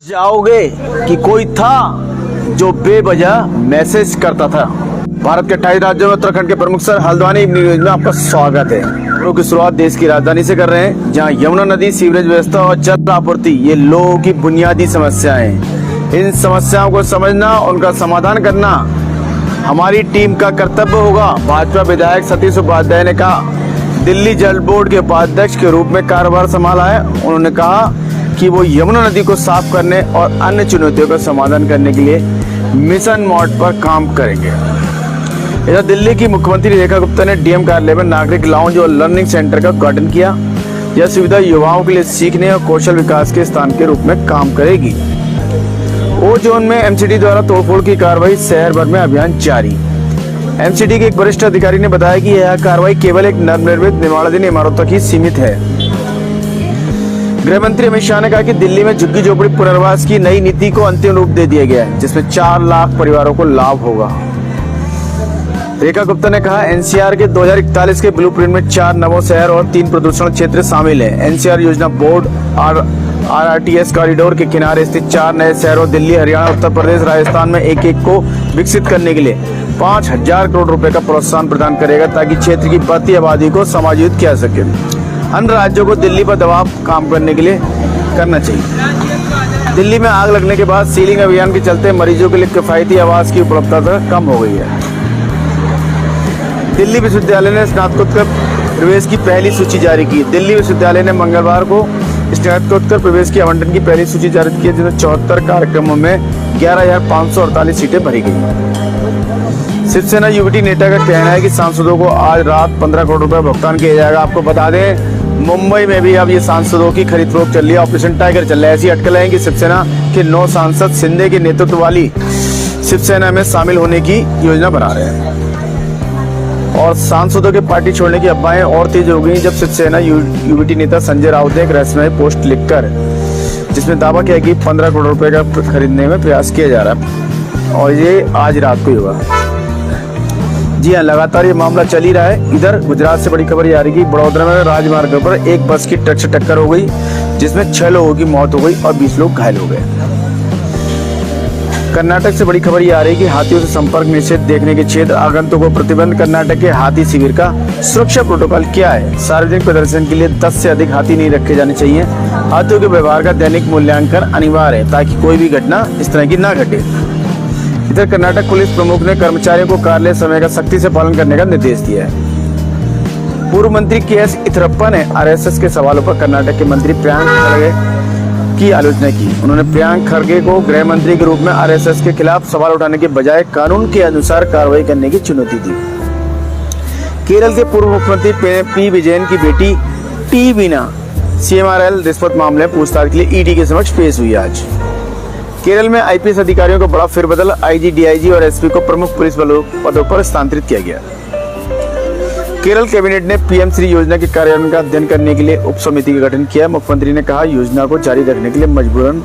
जाओगे कि कोई था जो बेवजह मैसेज करता था। भारत के 28 राज्यों में उत्तराखंड के प्रमुख शहर हल्द्वानी न्यूज में आपका स्वागत है। खबरों की शुरुआत देश की राजधानी से कर रहे हैं, जहां यमुना नदी, सीवरेज व्यवस्था और जल आपूर्ति ये लोगों की बुनियादी समस्याएं हैं। इन समस्याओं को समझना, उनका समाधान करना हमारी टीम का कर्तव्य होगा। भाजपा विधायक सतीश उपाध्याय ने कहा। दिल्ली जल बोर्ड के उपाध्यक्ष के रूप में कार्यभार संभाला है। उन्होंने कहा कि वो यमुना नदी को साफ करने और अन्य चुनौतियों का समाधान करने के लिए मिशन मोड पर काम करेंगे। इधर दिल्ली की मुख्यमंत्री रेखा गुप्ता ने डीएम कार्यालय में नागरिक लाउंज और लर्निंग सेंटर का उद्घाटन किया। यह सुविधा युवाओं के लिए सीखने और कौशल विकास के स्थान के रूप में काम करेगी। ओ जोन में एमसीडी द्वारा तोड़फोड़ की कार्रवाई, शहर भर में अभियान जारी। एमसीडी के एक वरिष्ठ अधिकारी ने बताया कि यह कार्रवाई केवल एक नवनिर्मित निर्माणाधीन इमारतों तक ही सीमित है। गृह मंत्री अमित शाह ने कहा कि दिल्ली में झुग्गी झोपड़ी पुनर्वास की नई नीति को अंतिम रूप दे दिया गया है, जिसमें 4 लाख परिवारों को लाभ होगा। रेखा गुप्ता ने कहा, एनसीआर के 2041 के ब्लूप्रिंट में 4 नवों शहर और 3 प्रदूषण क्षेत्र शामिल हैं। एनसीआर योजना बोर्ड आरआरटीएस कॉरिडोर के किनारे स्थित 4 नए शहरों दिल्ली, हरियाणा, उत्तर प्रदेश, राजस्थान में एक को विकसित करने के लिए 5000 करोड़ रुपए का प्रोत्साहन प्रदान करेगा, ताकि क्षेत्र की बढ़ती आबादी को समायोजित किया सके। अन्य राज्यों को दिल्ली पर दबाव काम करने के लिए करना चाहिए। दिल्ली में आग लगने के बाद सीलिंग अभियान के चलते मरीजों के लिए किफायती आवास की उपलब्धता कम हो गई है। दिल्ली विश्वविद्यालय ने स्नातकोत्तर प्रवेश की पहली सूची जारी की। दिल्ली विश्वविद्यालय ने मंगलवार को स्नातकोत्तर प्रवेश की आवंटन की पहली सूची जारी की, जिसमें 74 कार्यक्रमों में 11,548 सीटें भरी गई। शिवसेना युवती नेता का कहना है कि सांसदों को आज रात 15 करोड़ रुपए भुगतान किया जाएगा। आपको बता दें, मुंबई में भी अब ये सांसदों की खरीद फरोख्त चल रही है। ऑपरेशन टाइगर चल रहा है। ऐसी अटकलें हैं कि शिवसेना के 9 सांसद शिंदे के नेतृत्व वाली शिवसेना में शामिल होने की योजना बना रहे हैं, और सांसदों के पार्टी छोड़ने की अफवाहें और तेज हो गई जब शिवसेना युवती नेता संजय राउत ने एक रहस्यमय पोस्ट लिखकर, जिसमें दावा किया कि 15 करोड़ रुपए का खरीदने में प्रयास किया जा रहा है, और ये आज रात को ही हुआ। जी हाँ, लगातार ये मामला चल ही रहा है। इधर गुजरात से बड़ी खबर ये आ रही है कि बड़ोदरा में राजमार्ग पर एक बस की ट्रक से टक्कर हो गई, जिसमें 6 लोगों की मौत हो गई और 20 लोग घायल हो गए। कर्नाटक से बड़ी खबर ये आ रही है कि हाथियों से संपर्क निषेध देखने के क्षेत्र आगंतुकों को प्रतिबंध। कर्नाटक के हाथी शिविर का सुरक्षा प्रोटोकॉल क्या है? सार्वजनिक प्रदर्शन के लिए 10 से अधिक हाथी नहीं रखे जाने चाहिए। हाथियों के व्यवहार का दैनिक मूल्यांकन अनिवार्य है, ताकि कोई भी घटना इस तरह की ना घटे। इधर कर्नाटक पुलिस प्रमुख ने कर्मचारियों को कार्यालय समय का सख्ती से पालन करने का निर्देश दिया है। पूर्व मंत्री के.एस. इथरप्पा ने आरएसएस के सवालों पर कर्नाटक के मंत्री प्रियांक खरगे की आलोचना की। उन्होंने प्रियांक खरगे को गृह मंत्री के रूप में आरएसएस के खिलाफ सवाल उठाने के बजाय कानून के अनुसार कार्रवाई करने की चुनौती दी। केरल के पूर्व मुख्यमंत्री पी विजयन की बेटी टी वीना CMRL रिश्वत मामले में पूछताछ के लिए ईडी के समक्ष पेश हुई। आज केरल में आईपीएस अधिकारियों को बड़ा फेरबदल। आईजी, डीआईजी और एसपी को प्रमुख पुलिस बलों पदों पर स्थानांतरित किया गया। केरल कैबिनेट ने पीएम श्री योजना के कार्यान्वयन का अध्ययन करने के लिए उप समिति का गठन किया। मुख्यमंत्री ने कहा, योजना को जारी रखने के लिए मजबूरन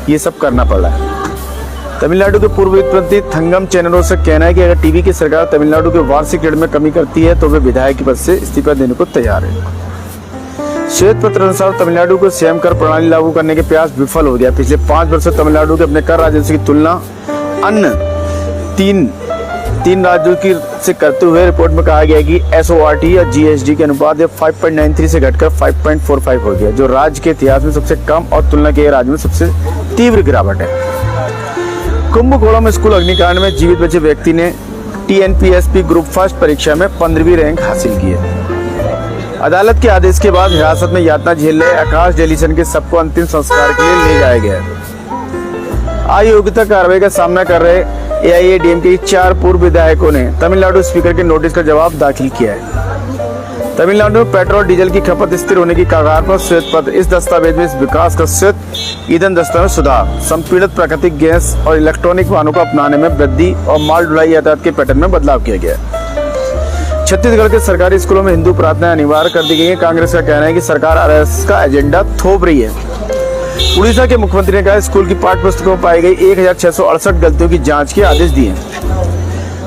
ये सब करना पड़ा है। तमिलनाडु के पूर्व वित्त मंत्री थंगम चेन्नरो से कहना है कि अगर टीवी की सरकार तमिलनाडु के वार्षिक ऋण में कमी करती है तो वे विधायक पद से इस्तीफा देने को तैयार है। श्वेत पत्र अनुसार तमिलनाडु को स्वयं कर प्रणाली लागू करने के प्रयास विफल हो गया। पिछले 5 वर्षों से तमिलनाडु के अपने कर राजस्व की तुलना अन्य तीन राज्यों की से करते हुए रिपोर्ट में कहा गया कि SORT और GST के अनुपात 5.93 से घटकर 5.45 हो गया, जो राज्य के इतिहास में सबसे कम और तुलना के राज्य में सबसे तीव्र गिरावट है। कुंभकोणम में स्कूल अग्निकांड में जीवित बचे व्यक्ति ने TNPSC ग्रुप फर्स्ट परीक्षा में 15वीं रैंक हासिल की है। अदालत के आदेश के बाद हिरासत में यातना झेल रहे आकाश डेलीसन के सबको अंतिम संस्कार के लिए ले जाया गया है। अयोग्यता कार्रवाई का सामना कर रहे AIADMK के 4 पूर्व विधायकों ने तमिलनाडु स्पीकर के नोटिस का जवाब दाखिल किया है। तमिलनाडु में पेट्रोल डीजल की खपत स्थिर होने की कगार पर। श्वेत पत्र इस दस्तावेज में इस विकास का श्वेत ईंधन दस्ता में सुधार, संपीड़ित प्राकृतिक गैस और इलेक्ट्रॉनिक वाहनों को अपनाने में वृद्धि और माल ढुलाई यातायात के पैटर्न में बदलाव किया गया है। छत्तीसगढ़ के सरकारी स्कूलों में हिंदू प्रार्थनाएं अनिवार्य कर दी गई है। कांग्रेस का कहना है कि सरकार आरएसएस का एजेंडा थोप रही है। उड़ीसा के मुख्यमंत्री ने कहा, स्कूल की पाठ्य पुस्तकों में पाई गई 1668 गलतियों की जांच के आदेश दिए।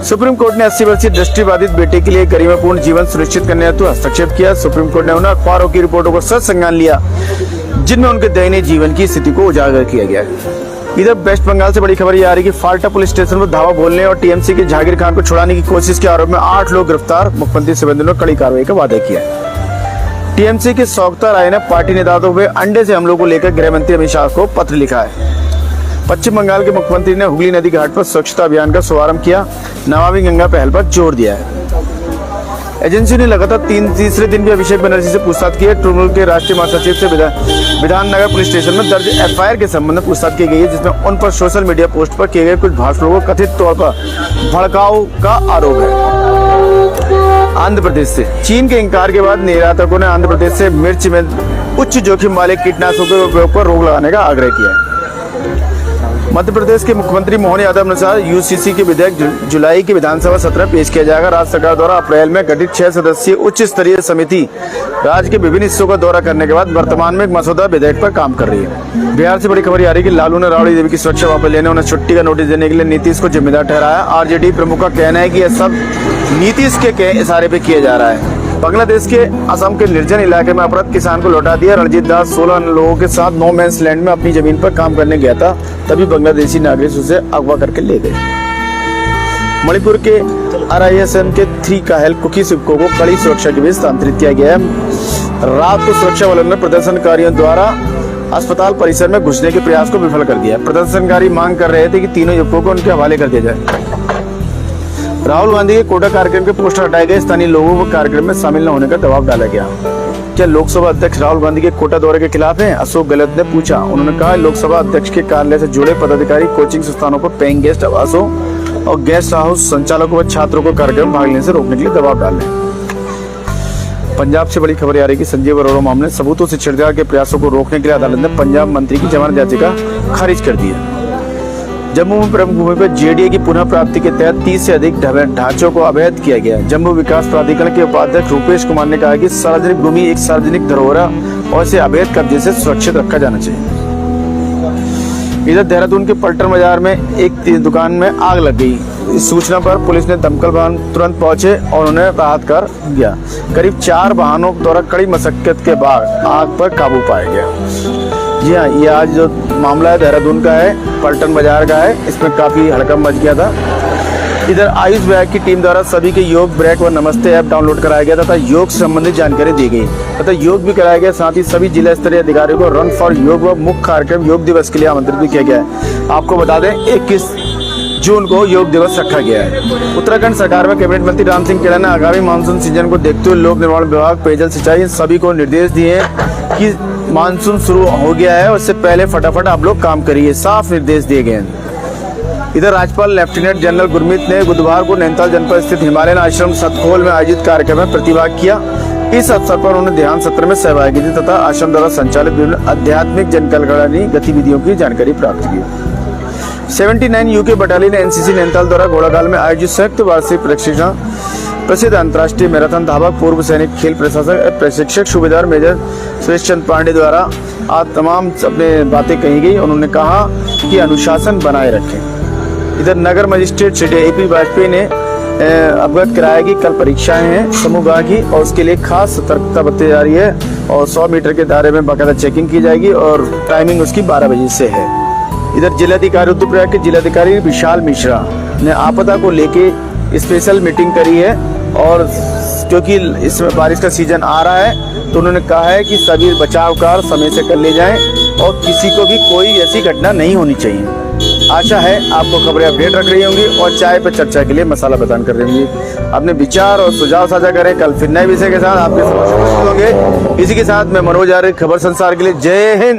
सुप्रीम कोर्ट ने 80 वर्षीय दृष्टिबाधित बेटे के लिए गरिमापूर्ण जीवन सुनिश्चित करने हेतु हस्तक्षेप किया। सुप्रीम कोर्ट ने उन अखबारों की रिपोर्टों को सच संज्ञान लिया जिनमें उनके दयनीय जीवन की स्थिति को उजागर किया गया है। इधर वेस्ट बंगाल से बड़ी खबर ये आ रही है कि फाल्टा पुलिस स्टेशन पर धावा बोलने और टीएमसी के जहांगीर खान को छुड़ाने की कोशिश के आरोप में 8 लोग गिरफ्तार। मुख्यमंत्री शिवराज ने कड़ी कार्रवाई का वादा किया। टीएमसी के सौगता राय ने पार्टी नेताओं पे अंडे से हमलों को लेकर गृह मंत्री अमित शाह को पत्र लिखा है। पश्चिम बंगाल के मुख्यमंत्री ने हुगली नदी घाट पर स्वच्छता अभियान का शुभारंभ किया। नमामि गंगा पहल पर जोर दिया है। एजेंसी ने लगातार तीसरे दिन भी अभिषेक बनर्जी से पूछताछ की है। तृणमूल के राष्ट्रीय महासचिव से विधाननगर पुलिस स्टेशन में दर्ज एफआईआर के संबंध में पूछताछ की गई है, जिसमें उन पर सोशल मीडिया पोस्ट पर किए गए कुछ भाषणों को कथित तौर पर भड़काऊ का आरोप है। आंध्र प्रदेश से चीन के इंकार के बाद निर्यातकों ने आंध्र प्रदेश से मिर्च में उच्च जोखिम वाले कीटनाशकों के उपयोग पर रोक लगाने का आग्रह किया है। मध्य प्रदेश के मुख्यमंत्री मोहन यादव अनुसार यूसीसी के विधेयक जुलाई के विधानसभा सत्र में पेश किया जाएगा। राज्य सरकार द्वारा अप्रैल में गठित 6 सदस्यीय उच्च स्तरीय समिति राज्य के विभिन्न हिस्सों का दौरा करने के बाद वर्तमान में एक मसौदा विधेयक पर काम कर रही है। बिहार से बड़ी खबर आ रही है कि लालू ने राबड़ी देवी की सुरक्षा वापस लेने उन्हें छुट्टी का नोटिस देने के लिए नीतीश को जिम्मेदार ठहराया। आरजेडी प्रमुख का कहना है कि यह सब नीतीश के इशारे पे किया जा रहा है। बांग्लादेश के असम के निर्जन इलाके में अपहृत किसान को लौटा दिया। रणजीत दास 16 लोगों के साथ नो मैंस लैंड में अपनी जमीन पर काम करने गया था, तभी बांग्लादेशी नागरिक उसे अगवा करके ले गए। मणिपुर के RISM के 3 कायल कुकी सिक्कों को कड़ी सुरक्षा के बीच स्थानांतरित किया गया है। रात को सुरक्षा बलों ने प्रदर्शनकारियों द्वारा अस्पताल परिसर में घुसने के प्रयास को विफल कर दिया। प्रदर्शनकारी मांग कर रहे थे कि तीनों युवकों को उनके हवाले कर दिया जाए। राहुल गांधी के कोटा कार्यक्रम के पोस्टर हटाए गए। स्थानीय लोगों को कार्यक्रम में शामिल न होने का दबाव डाला गया। क्या लोकसभा अध्यक्ष राहुल गांधी के कोटा दौरे के खिलाफ हैं? अशोक गहलोत ने पूछा। उन्होंने कहा लोकसभा अध्यक्ष के कार्यालय से जुड़े पदाधिकारी कोचिंग संस्थानों पर पेइंग गेस्ट आवासों और गेस्ट हाउस संचालकों व छात्रों को कार्यक्रम भाग लेने से रोकने के लिए दबाव डाल रहे हैं। पंजाब से बड़ी खबर आ रही है कि संजीव अरोड़ा मामले सबूतों से छेड़छाड़ के प्रयासों को रोकने के लिए अदालत ने पंजाब मंत्री की जमानत याचिका खारिज कर दी है। जम्मू में प्रमुख भूमि पर जेडीए की पुनः प्राप्ति के तहत 30 से अधिक ढांचों को अवैध किया गया। जम्मू विकास प्राधिकरण के उपाध्यक्ष रूपेश कुमार ने कहा कि सार्वजनिक भूमि एक सार्वजनिक धरोहर और इसे अवैध कब्जे से सुरक्षित रखा जाना चाहिए। इधर देहरादून के पलटन बाजार में एक दुकान में आग लग गई। इस सूचना पर पुलिस ने दमकल वाहन तुरंत पहुंचे और उन्हें राहत कर दिया। करीब 4 वाहनों द्वारा कड़ी मशक्कत के बाद आग पर काबू पाया गया। जी हाँ, ये आज जो मामला है देहरादून का है, पलटन बाजार का है। इसमें काफी हड़कंप मच गया था। इधर आयुष विभाग की टीम द्वारा सभी के योग ब्रेक व नमस्ते ऐप डाउनलोड कराया गया तथा योग से संबंधित जानकारी दी गई तथा योग भी कराया गया। साथ ही सभी जिला स्तरीय अधिकारियों को रन फॉर योग व मुख्य कार्यक्रम योग दिवस के लिए आमंत्रित भी किया गया है। आपको बता दें 21 जून को योग दिवस रखा गया है। उत्तराखंड सरकार में कैबिनेट मंत्री राम सिंह खेड़ा ने आगामी मानसून सीजन को देखते हुए लोक निर्माण विभाग, पेयजल सिंचाई इन सभी को निर्देश दिए कि मानसून शुरू हो गया है, उससे पहले फटाफट आप लोग काम करिए, साफ निर्देश दिए गए हैं। इधर राज्यपाल लेफ्टिनेंट जनरल गुरमीत ने बुधवार को नैनीताल जनपद स्थित हिमालयन आश्रम सतखोल में आयोजित कार्यक्रम में प्रतिभाग किया। इस अवसर पर उन्होंने ध्यान सत्र में सहभागी थी तथा आश्रम द्वारा संचालित विभिन्न आध्यात्मिक जनकल्याणकारी गतिविधियों की जानकारी प्राप्त की। 79 यूके बटालियन एनसीसी नैनीताल द्वारा घोड़ाखाल में आयोजित संयुक्त वार्षिक प्रशिक्षण प्रसिद्ध अंतर्राष्ट्रीय मैराथन धावक पूर्व सैनिक खेल प्रशिक्षक सूबेदार मेजर सुरेश चंद्र पांडे द्वारा आज तमाम अपने बातें कही गई। उन्होंने कहा कि अनुशासन बनाए रखें। इधर नगर मजिस्ट्रेट श्री AP वाजपेयी ने अवगत कराया कि कल परीक्षाएं हैं समूहगाह की और उसके लिए खास सतर्कता बरती जा रही है और 100 मीटर के दायरे में बाकायदा चेकिंग की जाएगी और टाइमिंग उसकी 12 बजे से है। इधर जिलाधिकारी रुद्रप्रयाग के जिलाधिकारी विशाल मिश्रा ने आपदा को लेके स्पेशल मीटिंग करी है और क्योंकि इसमें बारिश का सीजन आ रहा है तो उन्होंने कहा है कि सभी बचाव कार्य समय से कर ले जाएं और किसी को भी कोई ऐसी घटना नहीं होनी चाहिए। आशा है आपको खबरें अपडेट रख रही होंगी और चाय पर चर्चा के लिए मसाला प्रदान कर रही होंगी। अपने विचार और सुझाव साझा करें। कल फिर नए विषय के साथ आपके समक्ष होंगे। इसी के साथ मैं मनोज आर्य, खबर संसार के लिए जय हिंद।